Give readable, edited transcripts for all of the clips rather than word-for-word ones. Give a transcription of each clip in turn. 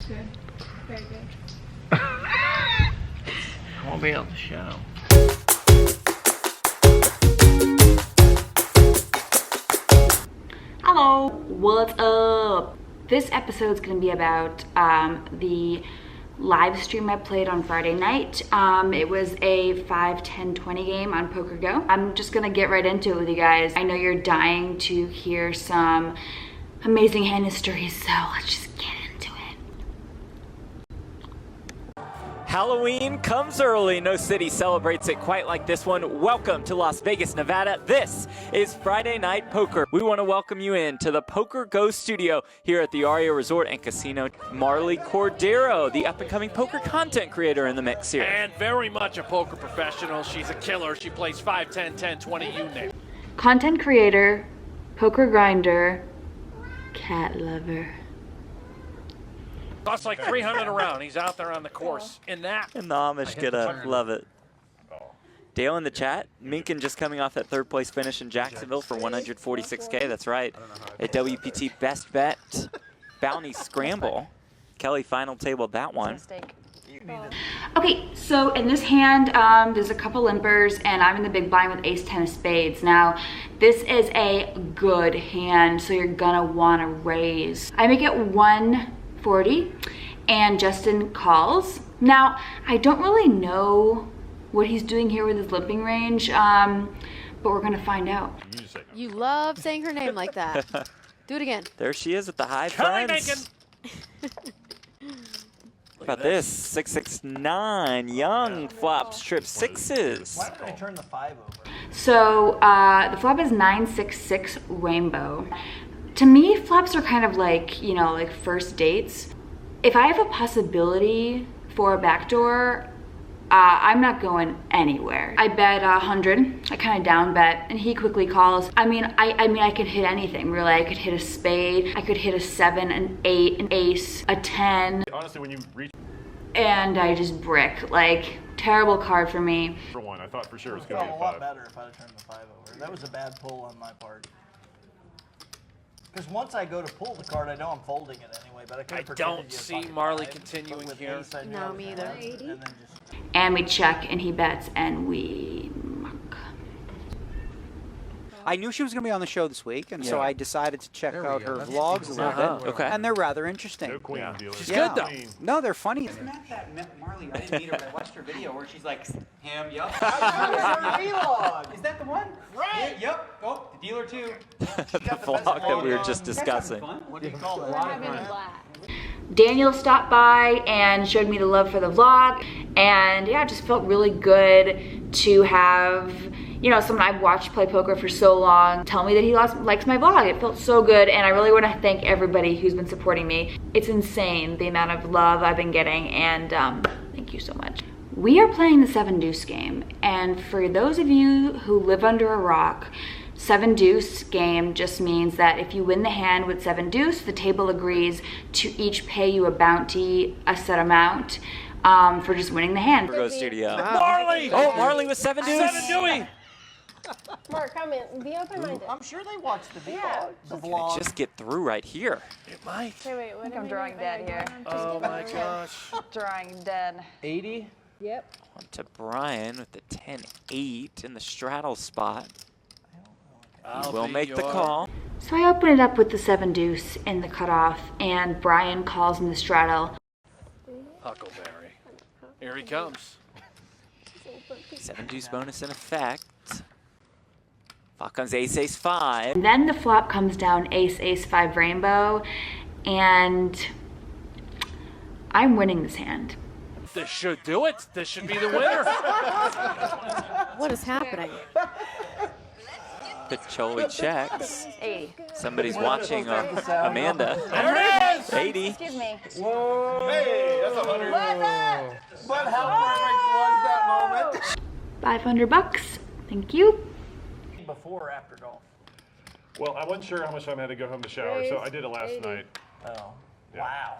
Good. Very good. I won't be able to show. Hello, what's up? This episode's gonna be about the live stream I played on Friday night. It was a 5, 10, 20 game on Poker Go. I'm just gonna get right into it with you guys. I know you're dying to hear some amazing hand histories, so let's just get into it. Halloween comes early. No city celebrates it quite like this one. Welcome to Las Vegas, Nevada. This is Friday Night Poker. We want to welcome you in to the Poker Go studio here at the Aria Resort and Casino. Marle Cordero, the up-and-coming poker content creator in the mix here. And very much a poker professional. She's a killer. She plays 5, 10, 10, 20, you name it. Content creator, poker grinder, cat lover. Costs like 300 around. He's out there on the course in that. And the Amish get up. Love it. Dale in the chat. Minkin just coming off that third place finish in Jacksonville for 146K. That's right. A WPT best bet bounty scramble. Kelly final tabled that one. Okay, so in this hand, there's a couple limpers, and I'm in the big blind with ace 10 of spades. Now, this is a good hand, so you're gonna wanna raise. I make it 140, and Justin calls. Now, I don't really know what he's doing here with his limping range, but we're gonna find out. You love saying her name like that. Do it again. There she is with the high Kelly friends. Look about this, 669, young flops, trip sixes. Why did I turn the 5 over? So the flop is 966 rainbow. To me, flops are kind of like, you know, like first dates. If I have a possibility for a backdoor, I'm not going anywhere. I bet 100. I kind of down bet, and he quickly calls. I mean, I could hit anything really. I could hit a spade. I could hit a 7, an 8, an ace, a 10. Honestly, when you reach And I just brick. Like, terrible card for me. for one, I thought for sure it was It going to felt be a a lot 5. better if I'd have turned the 5 over. That was a bad pull on my part. Because once I go to pull the card, I know I'm folding it anyway, but I could I have pretended don't you had see pocket Marle 5, continuing but with here. ace, I knew No, I was me gonna either. have it, and then just And we check, and he bets, and we muck. I knew she was going to be on the show this week, and so I decided to check out her vlogs a little bit. Okay. And they're rather interesting. No queen dealer. She's good, though. No, they're funny. Isn't that Marle? I didn't meet her, but I watched her video where she's like, him, yup. vlog. Is that the one? Right. Yep. Oh, the dealer too. The vlog that we were just discussing. What do you call that? Daniel stopped by and showed me the love for the vlog, and yeah, it just felt really good to have, you know, someone I've watched play poker for so long tell me that he likes my vlog. It felt so good, and I really want to thank everybody who's been supporting me. It's insane the amount of love I've been getting, and thank you so much. We are playing the Seven-deuce game, and for those of you who live under a rock, Seven-deuce game just means that if you win the hand with Seven-deuce, the table agrees to each pay you a bounty, a set amount, for just winning the hand. Poker Go studio. Marle! Oh, Marle with 7-deuce. 7-deuce! Mark, come in. Be open-minded. I'm sure they watched the video, Yeah. the vlog. Just get through right here. It might. Wait, what I'm drawing dead here. Oh my gosh. Drawing dead. 80? Yep. On to Brian with the 10-8 in the straddle spot. He will make the call. So I open it up with the Seven-deuce in the cutoff, and Brian calls in the straddle. Huckleberry. Here he comes. 7-deuce bonus in effect. Flop comes ace, 5. And then the flop comes down ace, 5 rainbow, and I'm winning this hand. This should do it. This should be the winner. What is happening? Picholi checks. 80. Somebody's watching Amanda. There it is. 80. Excuse me. Whoa! Hey, that's 100. But how perfect was that moment? 500 bucks. Thank you. Before or after golf? Well, I wasn't sure how much time I had to go home to shower, so I did it last night. Oh, Yeah. wow.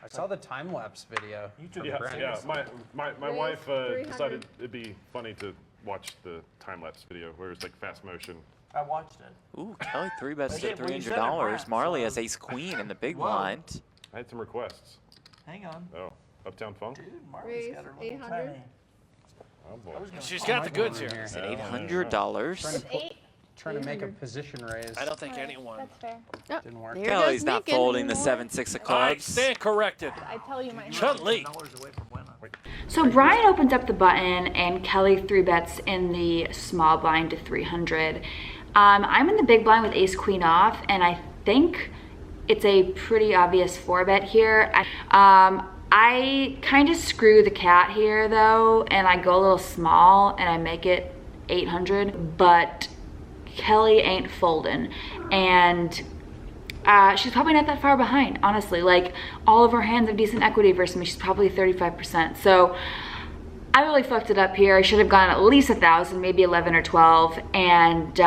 I saw the time lapse video. You took Yeah, my wife decided it'd be funny to watch the time-lapse video where it's like fast motion. I watched it. Ooh, Kelly 3 bets Okay, to well, you said it $300. last, Marle so- has ace queen in the big Whoa. blind. I had some requests. Hang on. Oh, Uptown Funk? Dude, Marle's got her little 800. tiny. Oh, boy. She's got the goods here. Is it $800? It's 8. Trying to make a position raise. I don't think anyone. That's fair. Oh, Didn't work. there Kelly's goes not Minkin. folding the 7-6 of All right, clubs. stand corrected. I tell you my Chun-Li. $10 away from winning. So Brian opens up the button and Kelly 3-bets in the small blind to 300. I'm in the big blind with ace queen off, and I think it's a pretty obvious 4-bet here. I kind of screw the cat here though, and I go a little small and I make it 800, but Kelly ain't folding, and she's probably not that far behind, honestly. Like, all of her hands have decent equity versus me. She's probably 35%. So I really fucked it up here. I should have gone at least 1,000, maybe 11 or 12, and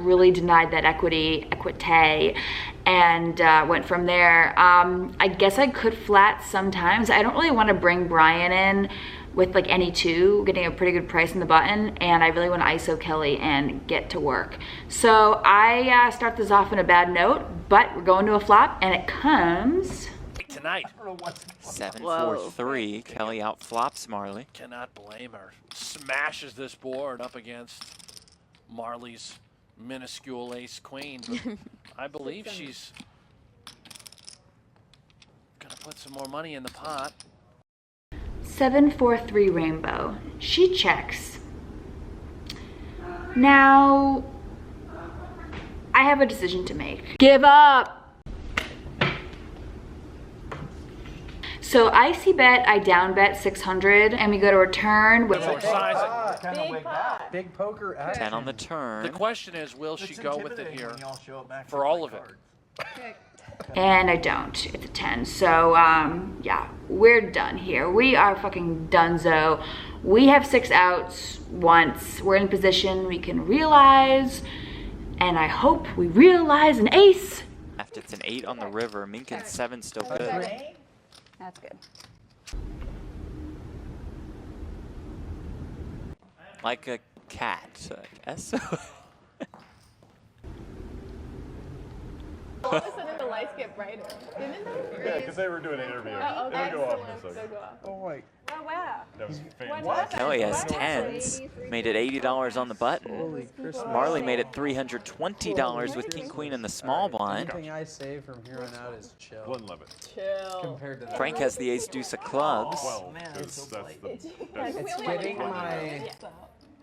really denied that equity, and went from there. I guess I could flat sometimes. I don't really want to bring Brian in with like any two, getting a pretty good price in the button, and I really want to ISO Kelly and get to work. So I start this off on a bad note, but we're going to a flop, and it comes Tonight. 7-4-3. Kelly outflops Marle. Cannot blame her. Smashes this board up against Marley's minuscule ace queen. But I believe she's gonna put some more money in the pot. 7-4-3 rainbow. She checks. Now, I have a decision to make. Give up! So I see bet, I down bet 600, and we go to return with Big pot. Big poker action. 10 on the turn. The question is, will she go with it here for all of it? and I don't. It's a 10. So yeah, we're done here. We are fucking donezo. We have 6 outs once. We're in position we can realize, and I hope we realize an ace. It's an 8 on the river. Minkin's 7 still good. That's good. Like a cat, I guess. All of a sudden the lights get brighter. Didn't it? Yeah, because they were doing an interview. Oh, okay. It'll go off in a second. Oh wait. Oh, wow. That was What fantastic. Kelly has 10s. Made it $80 on the button. Holy Christmas. Marle made it $320 with King Queen in the small blind. Anything I say from here on out is chill. One limit. Chill. Compared to that. Frank has the ace deuce of clubs. Well, man, that's so the It's It's getting my.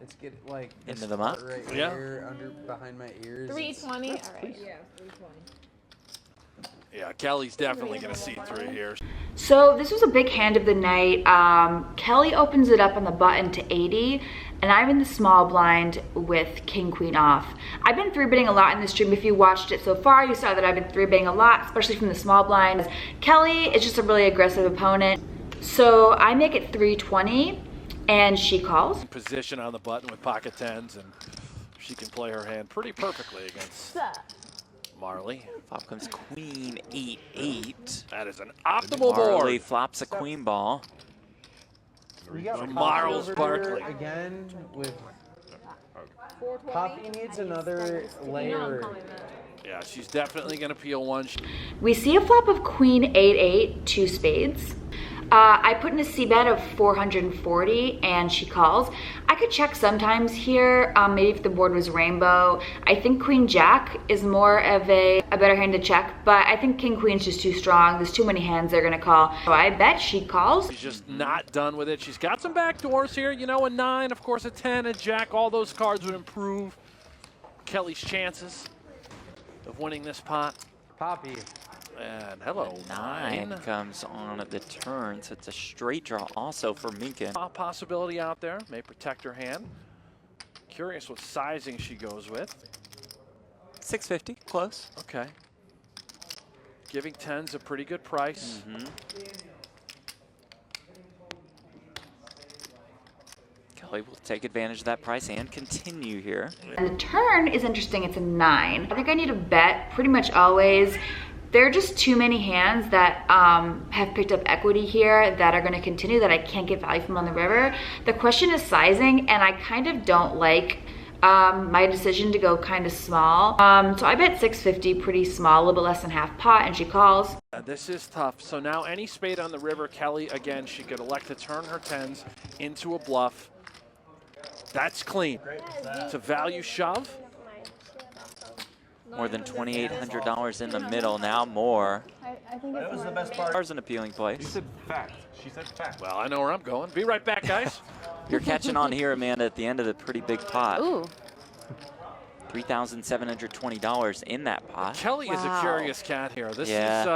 It's getting like Into this the muck? part right Yeah. here, under behind my ears. 320. All right. Yeah, 320. Yeah, Kelly's definitely going to see through here. So this was a big hand of the night. Kelly opens it up on the button to 80, and I'm in the small blind with King Queen off. I've been 3-betting a lot in this stream. If you watched it so far, you saw that I've been 3-betting a lot, especially from the small blind. Kelly is just a really aggressive opponent. So I make it 320, and she calls. Position on the button with pocket 10s, and she can play her hand pretty perfectly against Marle. Flop comes Queen 8-8. That is an optimal Marle board. flops a queen ball. We got Marle's Poppy over Barkley. here again with 420. Poppy needs another layer. Yeah, she's definitely going to peel one. We see a flop of Queen 8-8, 2 spades. I put in a C-bet of 440, and she calls. I could check sometimes here, maybe if the board was rainbow. I think Queen Jack is more of a better hand to check, but I think King Queen's just too strong. There's too many hands they're gonna call. So I bet she calls. She's just not done with it. She's got some back doors here. You know, a 9, of course, a 10, a Jack. All those cards would improve Kelly's chances of winning this pot. Poppy. And hello, 9 comes on at the turn, so it's a straight draw also for Minkin. A possibility out there. May protect her hand. Curious what sizing she goes with. 650, close. Okay. Giving 10's a pretty good price. Kelly will take advantage of that price and continue here. And the turn is interesting, it's a 9. I think I need a bet pretty much always. There are just too many hands that have picked up equity here that are going to continue that I can't get value from on the river. The question is sizing, and I kind of don't like my decision to go kind of small. So I bet 650, pretty small, a little bit less than half pot, and she calls. This is tough. So now any spade on the river, Kelly, again, she could elect to turn her 10s into a bluff. That's clean. It's a value shove. More than $2,800 in the middle, now more. I think That was the best part. Ours an appealing You place. said fact. She said fact. Well, I know where I'm going. Be right back, guys. You're catching on here, Amanda, at the end of the pretty big pot. Ooh. $3,720 in that pot. Kelly is a curious cat here. This is,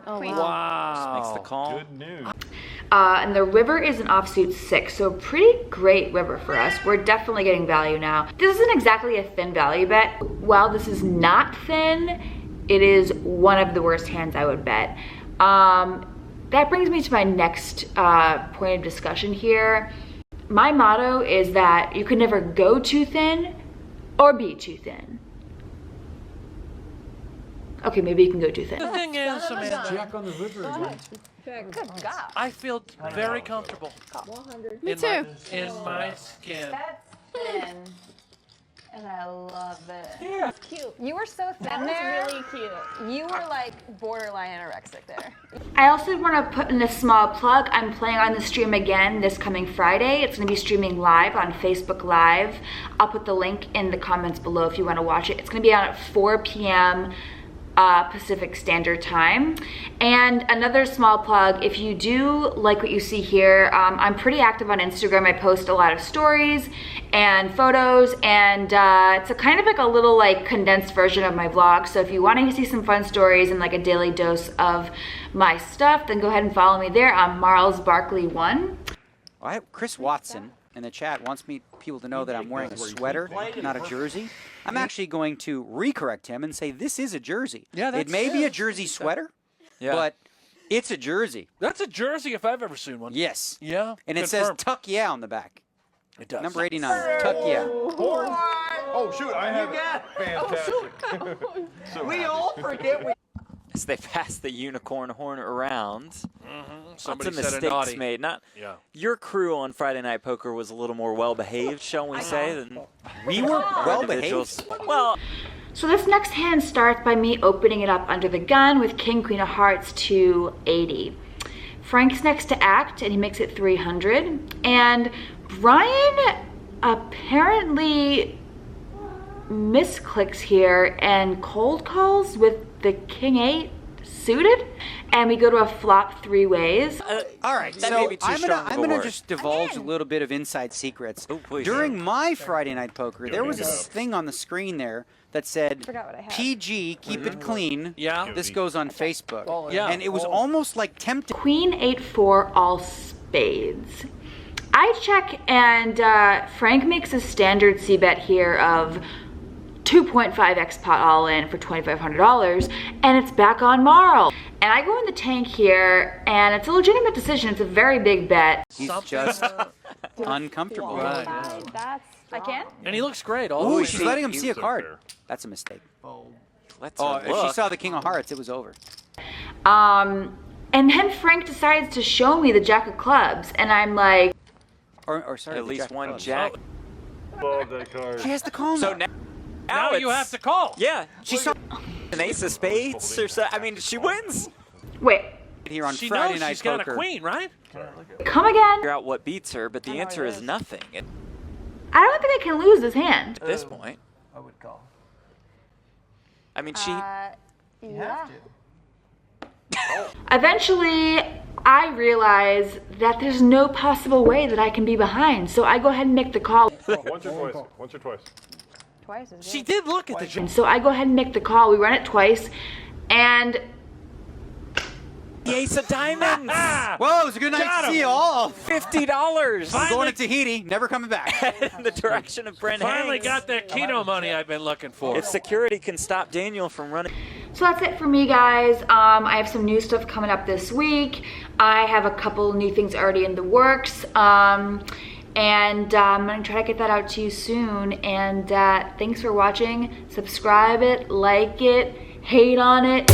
Oh, Queen. wow. Makes the call. Good news. And the river is an offsuit 6, so pretty great river for us. We're definitely getting value now. This isn't exactly a thin value bet. While this is not thin, it is one of the worst hands I would bet. That brings me to my next point of discussion here. My motto is that you can never go too thin or be too thin. Okay, maybe you can go too thin. The thing is, Amanda, Jack on the river again. Good God. I feel very comfortable. 100. Me too. In my skin. That's thin. And I love it. Yeah. It's cute. You were so thin That there. was really cute. You were like borderline anorexic there. I also want to put in a small plug. I'm playing on the stream again this coming Friday. It's going to be streaming live on Facebook Live. I'll put the link in the comments below if you want to watch it. It's going to be on at 4 p.m. Pacific Standard Time. And another small plug, if you do like what you see here, I'm pretty active on Instagram. I post a lot of stories and photos, and it's a kind of like a little like condensed version of my vlog. So if you want to see some fun stories and like a daily dose of my stuff, then go ahead and follow me there. I'm Marle's Barkley 1. Chris Watson in the chat wants people to know that I'm wearing a sweater, not a jersey. I'm actually going to recorrect him and say this is a jersey. Yeah, it may be a jersey sweater, but it's a jersey. That's a jersey if I've ever seen one. Yes. Yeah. And it says Tuck Yeah on the back. It does. Number 89, Tuck Yeah. Oh, shoot. I have fantastic. So We happy. all forget we As they pass the unicorn horn around. Somebody Lots of said a mistakes naughty. made. Not Yeah. your crew on Friday Night Poker was a little more well behaved, shall we say, than We were our well individuals. behaved. Well, So this next hand starts by me opening it up under the gun with King, Queen of Hearts to 80. Frank's next to act, and he makes it 300. And Brian apparently misclicks here and cold calls with the King 8 suited, and we go to a flop 3 ways. All right, that so may be too strong of a I'm gonna word. just divulge a little bit of inside secrets. Oh, please. During my Friday Night Poker, there was go. this thing on the screen there that said Forgot what I had. PG, keep it clean. Yeah. This goes on Facebook. Yeah. And it was almost like tempting. Queen 8-4 all spades. I check, and Frank makes a standard C bet here of 2.5x pot all in for $2,500, and it's back on Marle. And I go in the tank here, and it's a legitimate decision. It's a very big bet. He's just uncomfortable. Right. That's I can? And he looks great. All Ooh, the way she's through. letting him see a So card. fair. That's a mistake. let's Oh, if she look. saw the King of Hearts, it was over. And then Frank decides to show me the Jack of Clubs, and I'm like, Or sorry, At the least Jack of one Clubs. jack. Love that card. She has to call So him. now Now you it's- have to call. Yeah, She saw an ace of spades or so. I mean, she wins. wait, here on She Friday knows Night she's got Poker. a queen, right? come again? Figure out what beats her, but the know answer what it is is. nothing at I don't think I can lose this hand. this point. I would call. I mean, she. Yeah. Eventually, I realize that there's no possible way that I can be behind, so I go ahead and make the call. Once or twice. Once or twice. Twice is She good. did look at the jack. And so I go ahead and make the call. We run it twice, and The ace of diamonds. Whoa, it was a good night to see you all. $50. I'm going to Tahiti, never coming back. In the direction of Brent Finally Hanks. got that Keno money I've been looking for. If security can stop Daniel from running. so that's it for me, guys. I have some new stuff coming up this week. I have a couple new things already in the works. And I'm gonna try to get that out to you soon. And thanks for watching. Subscribe it, like it, hate on it.